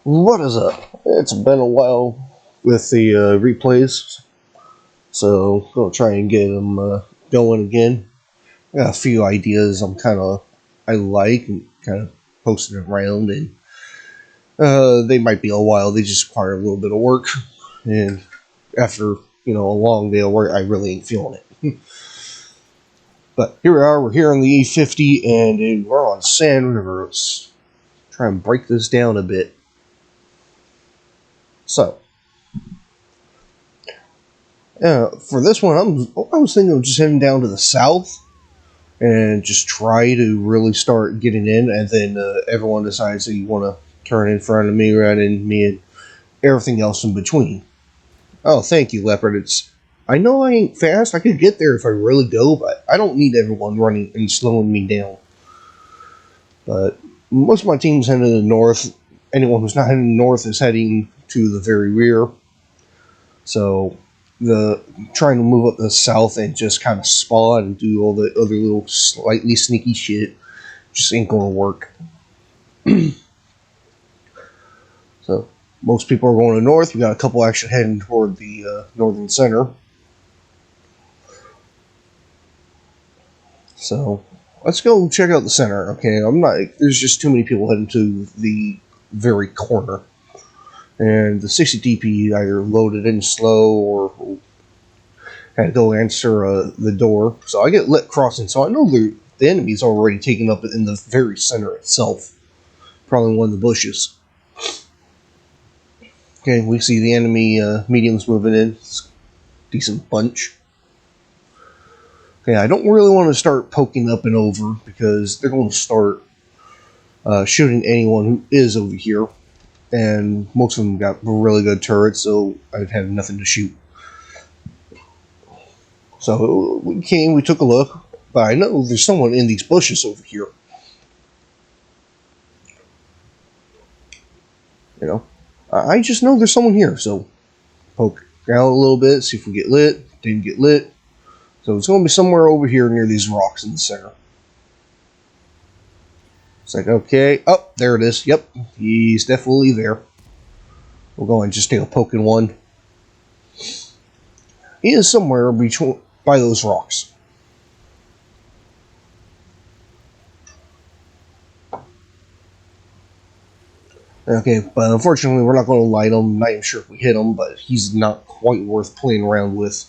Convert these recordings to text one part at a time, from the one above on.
What is up? It's been a while with the replays, so gonna try and get them going again. I got a few ideas I like and kind of posting around, and they might be a while. They just require a little bit of work, and after a long day of work, I really ain't feeling it. But here we are. We're here on the E50, and we're on Sand River. Let's try and break this down a bit. So, for this one, I was thinking of just heading down to the south and just try to really start getting in, and then everyone decides that you want to turn in front of me, right in me, and everything else in between. Oh, thank you, Leopard. I know I ain't fast. I could get there if I really go, but I don't need everyone running and slowing me down. But most of my team's heading to the north. Anyone who's not heading north is heading to the very rear. So trying to move up the south and just kind of spawn and do all the other little slightly sneaky shit just ain't gonna work. So most people are going to north. We got a couple actually heading toward the northern center. So let's go check out the center. Okay, there's just too many people heading to the very corner. And the 60 DP either loaded in slow or had to go answer the door. So I get lit crossing, so I know the enemy's already taken up in the very center itself. Probably one of the bushes. Okay, we see the enemy mediums moving in. It's a decent bunch. Okay, I don't really want to start poking up and over because they're going to start shooting anyone who is over here. And most of them got really good turrets, so I'd have nothing to shoot. So we took a look, but I know there's someone in these bushes over here. I just know there's someone here, so poke out a little bit, see if we get lit. Didn't get lit. So it's going to be somewhere over here near these rocks in the center. It's like, okay, oh, there it is. Yep, he's definitely there. We'll go and just take a poke in one. He is somewhere by those rocks. Okay, but unfortunately we're not going to light him. Not even sure if we hit him, but he's not quite worth playing around with.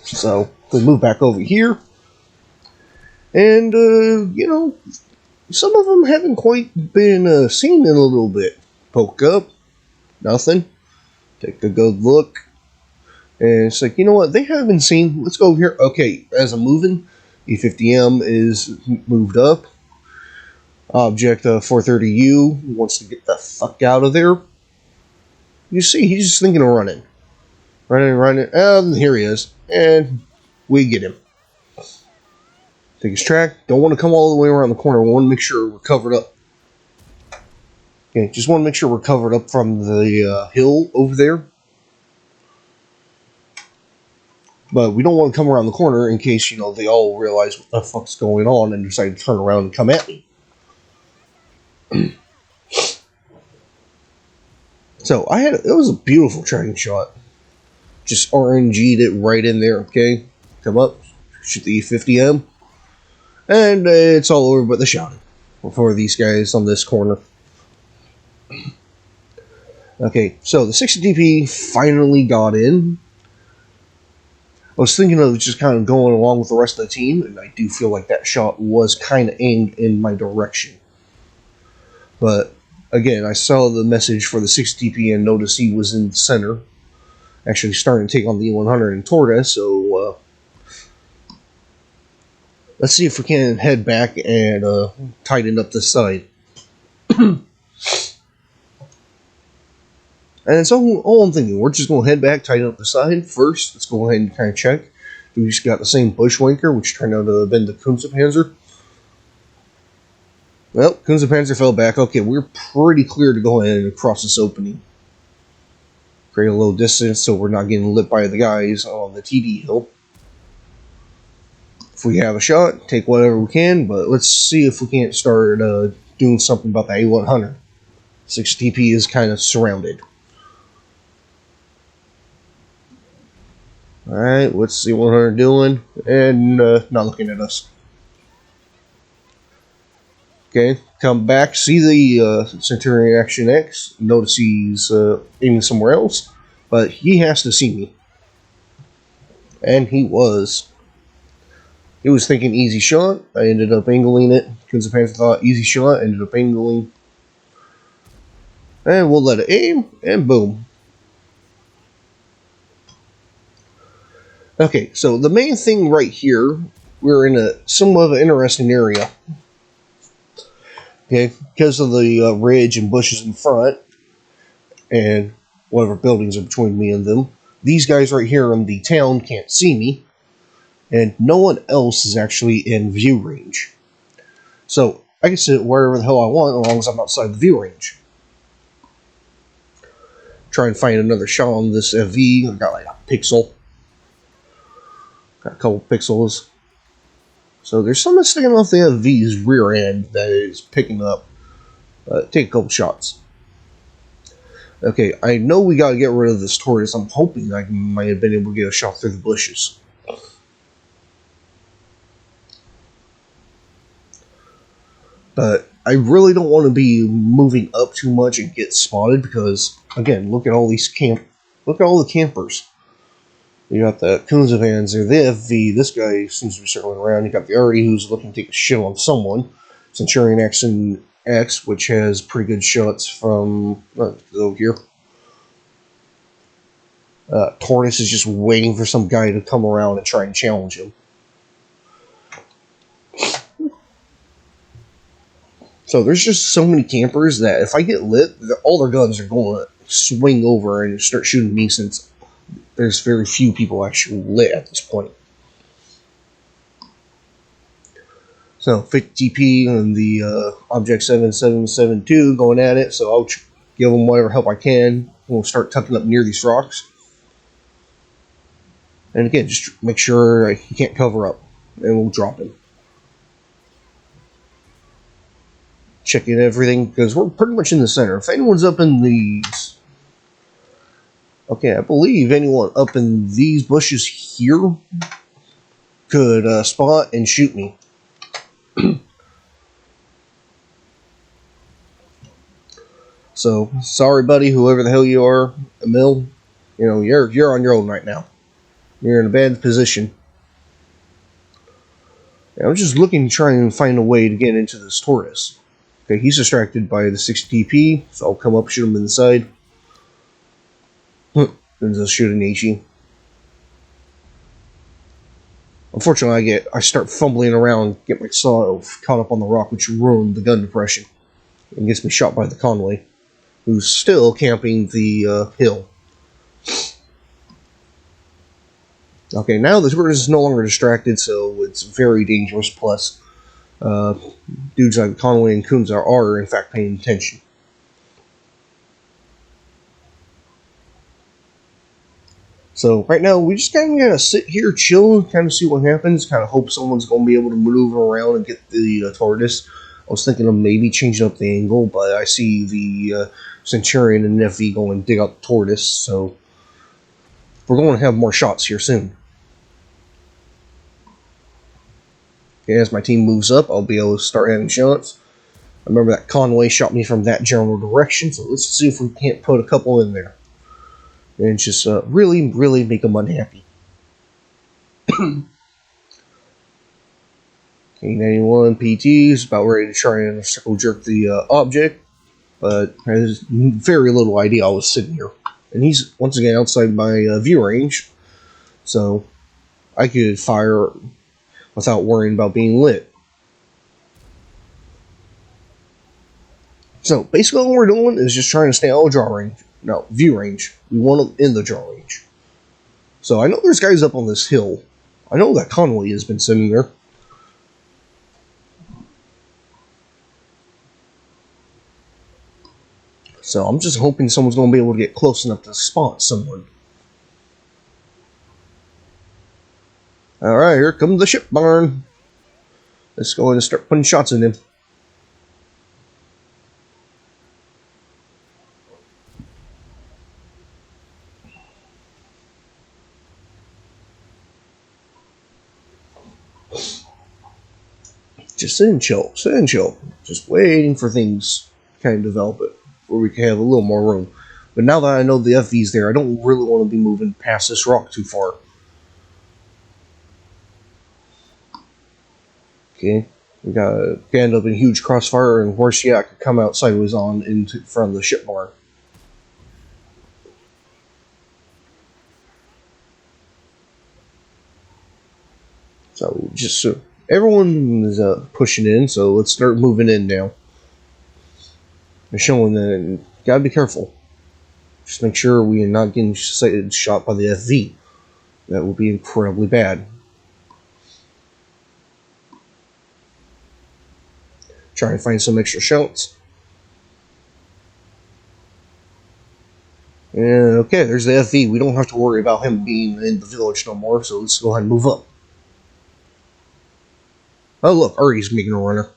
So we'll move back over here. And, some of them haven't quite been seen in a little bit. Poke up. Nothing. Take a good look. And it's like, you know what? They haven't been seen. Let's go over here. Okay, as I'm moving, E50M is moved up. Object 430U wants to get the fuck out of there. You see, he's just thinking of running. Running. And here he is. And we get him. Take his track. Don't want to come all the way around the corner. We want to make sure we're covered up. Okay, just want to make sure we're covered up from the hill over there. But we don't want to come around the corner in case, they all realize what the fuck's going on and decide to turn around and come at me. So, it was a beautiful tracking shot. Just RNG'd it right in there, okay? Come up, shoot the E50M. And it's all over but the shot for these guys on this corner. Okay, so the 60 DP finally got in. I was thinking of just kind of going along with the rest of the team, and I do feel like that shot was kind of aimed in my direction. But, again, I saw the message for the 60 DP and noticed he was in the center. Actually starting to take on the E100 and Torres, so let's see if we can head back and tighten up this side. And so all I'm thinking, we're just going to head back, tighten up the side. First, let's go ahead and kind of check. We just got the same bushwanker, which turned out to have been the Kunzenpanzer. Well, Kunzenpanzer fell back. Okay, we're pretty clear to go ahead and cross this opening. Create a little distance so we're not getting lit by the guys on the TD hill. if we have a shot, take whatever we can, but let's see if we can't start doing something about the A100. 6TP is kind of surrounded. Alright, what's the 100 doing? And not looking at us. Okay, come back, see the Centurion Action X, notice he's aiming somewhere else, but he has to see me. And he was. He was thinking easy shot, I ended up angling it. Because the Panther thought easy shot, ended up angling. And we'll let it aim, and boom. Okay, so the main thing right here, we're in a somewhat of an interesting area. Okay, because of the ridge and bushes in front, and whatever buildings are between me and them, these guys right here in the town can't see me, and no one else is actually in view range. So I can sit wherever the hell I want as long as I'm outside the view range. Try and find another shot on this FV. I got like a pixel. Got a couple pixels. So there's something sticking off the FV's rear end that is picking up. Take a couple shots. Okay, I know we gotta get rid of this tortoise. I'm hoping I might have been able to get a shot through the bushes. But I really don't want to be moving up too much and get spotted because, again, look at all these look at all the campers. You got the Kunza vans there, the FV, this guy seems to be circling around. You got the Artie who's looking to take a shit on someone. Centurion Action X, which has pretty good shots from over here. Tortoise is just waiting for some guy to come around and try and challenge him. So there's just so many campers that if I get lit, all their guns are going to swing over and start shooting me since there's very few people actually lit at this point. So 50 TP on the Object 7772 going at it, so I'll give them whatever help I can. We'll start tucking up near these rocks. And again, just make sure he can't cover up, and we'll drop him. Checking everything, because we're pretty much in the center. If anyone's up in these... Okay, I believe anyone up in these bushes here could spot and shoot me. So, sorry buddy, whoever the hell you are, Emil, you know, you're on your own right now. You're in a bad position. And I'm just looking to try and find a way to get into this tortoise. Okay, he's distracted by the 60 TP, so I'll come up, shoot him in the side. And just shoot an Ichi. Unfortunately, I start fumbling around, get myself caught up on the rock, which ruined the gun depression. And gets me shot by the Conway, who's still camping the hill. Okay, now the tortoise is no longer distracted, so it's very dangerous. Plus, dudes like Conway and Kunza are in fact paying attention. So right now, we just kind of gotta sit here, chill, kind of see what happens. Kind of hope someone's going to be able to maneuver around and get the tortoise. I was thinking of maybe changing up the angle, but I see the Centurion and FV going and dig out the tortoise, so we're going to have more shots here soon. Okay, as my team moves up, I'll be able to start having shots. I remember that Conway shot me from that general direction, so let's see if we can't put a couple in there. And just really, really make them unhappy. K91 PT is about ready to try and circle jerk the object, but has very little idea I was sitting here. And he's, once again, outside my view range, so I could fire without worrying about being lit. So, basically all we're doing is just trying to stay out of draw range. No, view range. We want them in the draw range. So, I know there's guys up on this hill. I know that Conway has been sitting there. So, I'm just hoping someone's going to be able to get close enough to spot someone. Alright, here comes the ship barn. Let's go ahead and start putting shots in him. Just sit and chill. Sit and chill. Just waiting for things to kind of develop it, where we can have a little more room. But now that I know the FV's there, I don't really want to be moving past this rock too far. Okay, we gotta end up in a huge crossfire, and worse yet, I could come out sideways on into front of the ship barn. So just everyone is pushing in, so let's start moving in now. They're showing that gotta be careful. Just make sure we are not getting shot by the FV. That will be incredibly bad. Try and find some extra shots. And okay, there's the FV. We don't have to worry about him being in the village no more, so let's go ahead and move up. Oh look, Artie's making a runner.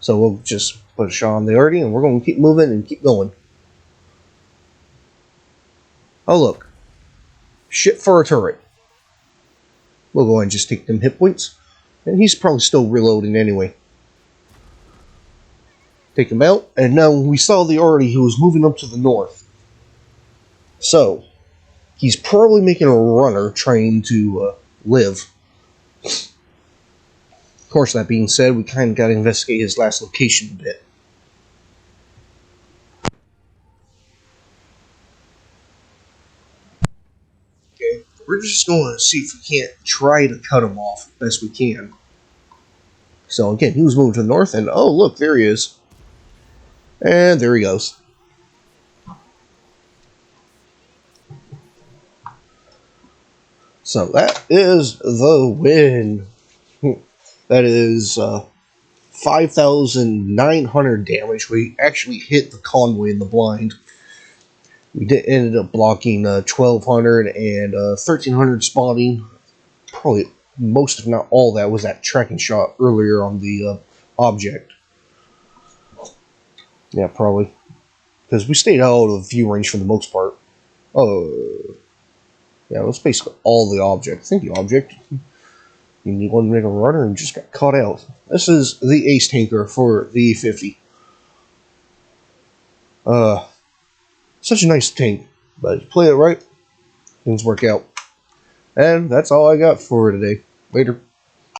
So we'll just put a shot on the Artie, and we're going to keep moving and keep going. Oh look, shit for a turret. We'll go ahead and just take them hit points. And he's probably still reloading anyway. Take him out, and now we saw the Artie who was moving up to the north. So, he's probably making a runner trying to live. Of course, that being said, we kind of got to investigate his last location a bit. Okay, we're just going to see if we can't try to cut him off as best we can. So again, he was moving to the north, and oh look, there he is. And there he goes. So that is the win. That is 5,900 damage. We actually hit the convoy in the blind. We ended up blocking 1,200 and 1,300 spotting. Probably most, if not all, that was that tracking shot earlier on the object. Yeah, probably. Because we stayed out of view range for the most part. Yeah, that's basically all the object. I think the object, you need one to make a runner and just got caught out. This is the Ace tanker for the E50. Such a nice tank, but if you play it right, things work out. And that's all I got for today. Later.